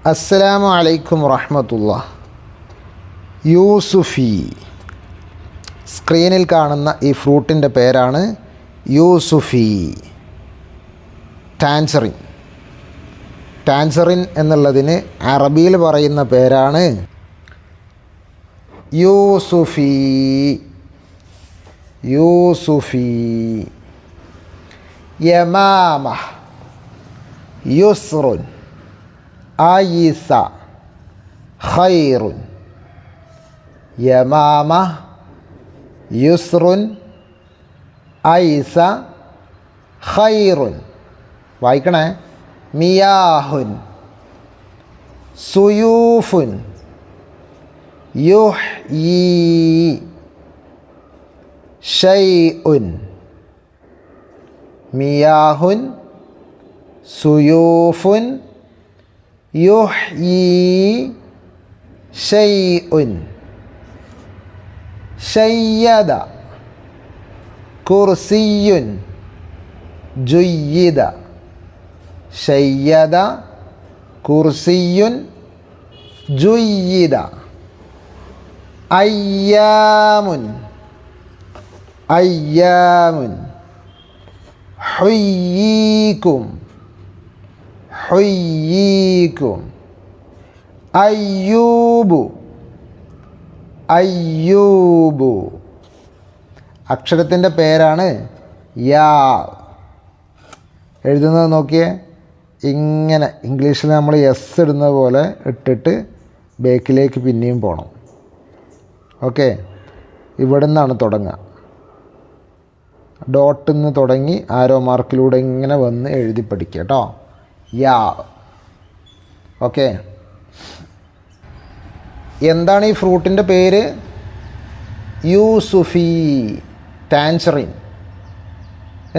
അസ്സലാമു അലൈക്കും വറഹ്മത്തുള്ളാഹി. യൂസുഫി. സ്ക്രീനിൽ കാണുന്ന ഈ ഫ്രൂട്ടിൻ്റെ പേരാണ് യൂസുഫി. ടാൻസറിൻ. ടാൻസറിൻ എന്നുള്ളതിന് അറബിയിൽ പറയുന്ന പേരാണ് യൂസുഫി. യൂസുഫി. യമാമ, യുസ്റുൻ, ആയിസ, ഖൈറുൻ. യമാമ, യുസ്റുൻ, ആയിസ, ഖൈറുൻ. വായിക്കണേ. മിയാഹുൻ, സുയൂഫുൻ, യുഹ്യീ, ഷൈഉൻ. മിയാഹുൻ, സുയൂഫുൻ, യുഹ്യീ, ഷൈഉൻ. ശയ്യദ, കുർസിയുൻ, ജുയ്യിദ. ശയ്യദ, കുർസിയുൻ, ജുയ്യിദ. അയ്യാമുൻ, അയ്യാമുൻ. ഹുയ്യീകും, ഹുയ്യീകും. അയ്യൂബു, അയ്യൂബു. അക്ഷരത്തിൻ്റെ പേരാണ് യാ. എഴുതുന്നത് നോക്കിയേ. ഇങ്ങനെ ഇംഗ്ലീഷിൽ നമ്മൾ എസ് ഇടുന്നത് പോലെ ഇട്ടിട്ട് ബേക്കിലേക്ക് പിന്നെയും പോകണം. ഓക്കെ. ഇവിടെ നിന്നാണ് തുടങ്ങുക. ഡോട്ടിൽ നിന്ന് തുടങ്ങി ആരോ മാർക്കിലൂടെ ഇങ്ങനെ വന്ന് എഴുതി പഠിക്കുക കേട്ടോ. യാ. ഓക്കെ. എന്താണ് ഈ ഫ്രൂട്ടിൻ്റെ പേര്? യൂസുഫി. ടാൻസറിൻ.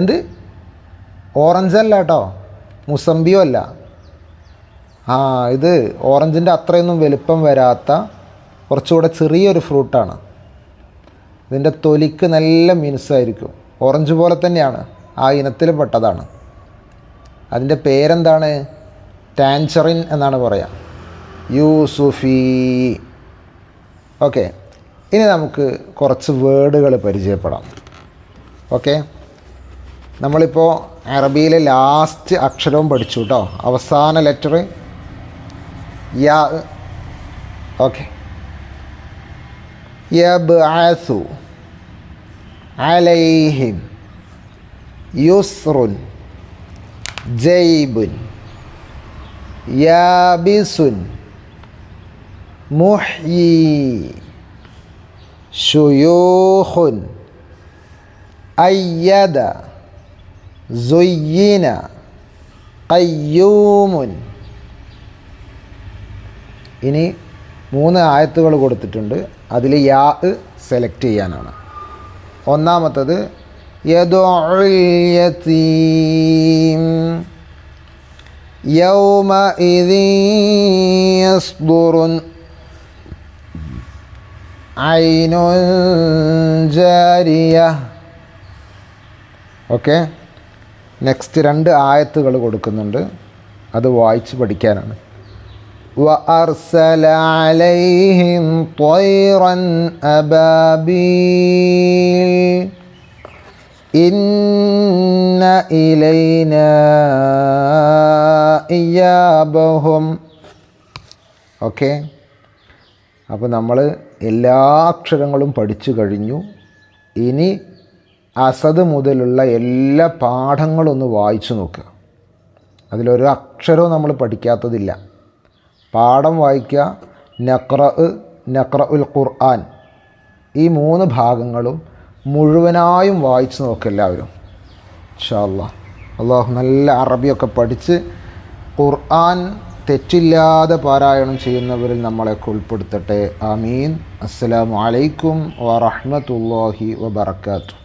എന്ത്? ഓറഞ്ചല്ല കേട്ടോ, മുസമ്പിയോ അല്ല. ഇത് ഓറഞ്ചിൻ്റെ അത്രയൊന്നും വലുപ്പം വരാത്ത കുറച്ചുകൂടെ ചെറിയൊരു ഫ്രൂട്ടാണ്. ഇതിൻ്റെ തൊലിക്ക് നല്ല മിനുസായിരിക്കും. ഓറഞ്ച് പോലെ തന്നെയാണ്, ആ ഇനത്തിൽ പെട്ടതാണ്. അതിൻ്റെ പേരെന്താണ്? ടാൻസറിൻ എന്നാണ് പറയുക. യൂസുഫി. ഓക്കെ. ഇനി നമുക്ക് കുറച്ച് വേർഡുകൾ പരിചയപ്പെടാം. ഓക്കെ. നമ്മളിപ്പോൾ അറബിയിലെ ലാസ്റ്റ് അക്ഷരവും പഠിച്ചു കേട്ടോ, അവസാന ലെറ്റർ യാ. ഓക്കെ. യബ്അസു, അലൈഹിം, യുസ്റുൻ, ജൈബുൻ, യാബിസുൻ, മുഹ്യീ, ശുയൂഖുൻ, അയ്യദ, സുയ്യിന, ഖയ്യൂമുൻ. ഇനി 3 ആയത്തുകൾ കൊടുത്തിട്ടുണ്ട്. അതിൽ യാ സെലക്ട് ചെയ്യാനാണ്. ഒന്നാമത്തത് യദുഉൽ യതീം യൗമഇദിൻ യസ്ദുറുൻ ഐനുൻ ജാരിയ. ഓക്കെ. നെക്സ്റ്റ് 2 ആയത്തുകൾ കൊടുക്കുന്നുണ്ട്, അത് വായിച്ച് പഠിക്കാനാണ്. വഅർസല അലൈഹിം ത്വയ്റൻ അബാബീൽ ഇന്ന ഇലൈനാ ഇയാബഹും. ഓക്കെ. അപ്പോൾ നമ്മൾ എല്ലാ അക്ഷരങ്ങളും പഠിച്ചു കഴിഞ്ഞു. ഇനി അസദ് മുതലുള്ള എല്ലാ പാഠങ്ങളും ഒന്ന് വായിച്ചു നോക്കുക. അതിലൊരു അക്ഷരവും നമ്മൾ പഠിക്കാത്തതില്ല. പാഠം വായിക്കുക. നഖ്റഉൽ ഖുർആൻ, ഈ 3 ഭാഗങ്ങളും മുഴുവനായും വായിച്ചു നോക്കുക എല്ലാവരും. ഇൻഷാ അല്ലാഹ്. അള്ളാഹു നല്ല അറബിയൊക്കെ പഠിച്ച് ഖുർആൻ തെറ്റില്ലാതെ പാരായണം ചെയ്യുന്നവരിൽ നമ്മളെയൊക്കെ ഉൾപ്പെടുത്തട്ടെ. ആമീൻ. അസ്സലാമു അലൈക്കും വറഹ്മത്തുള്ളാഹി വബറകാതുഹു.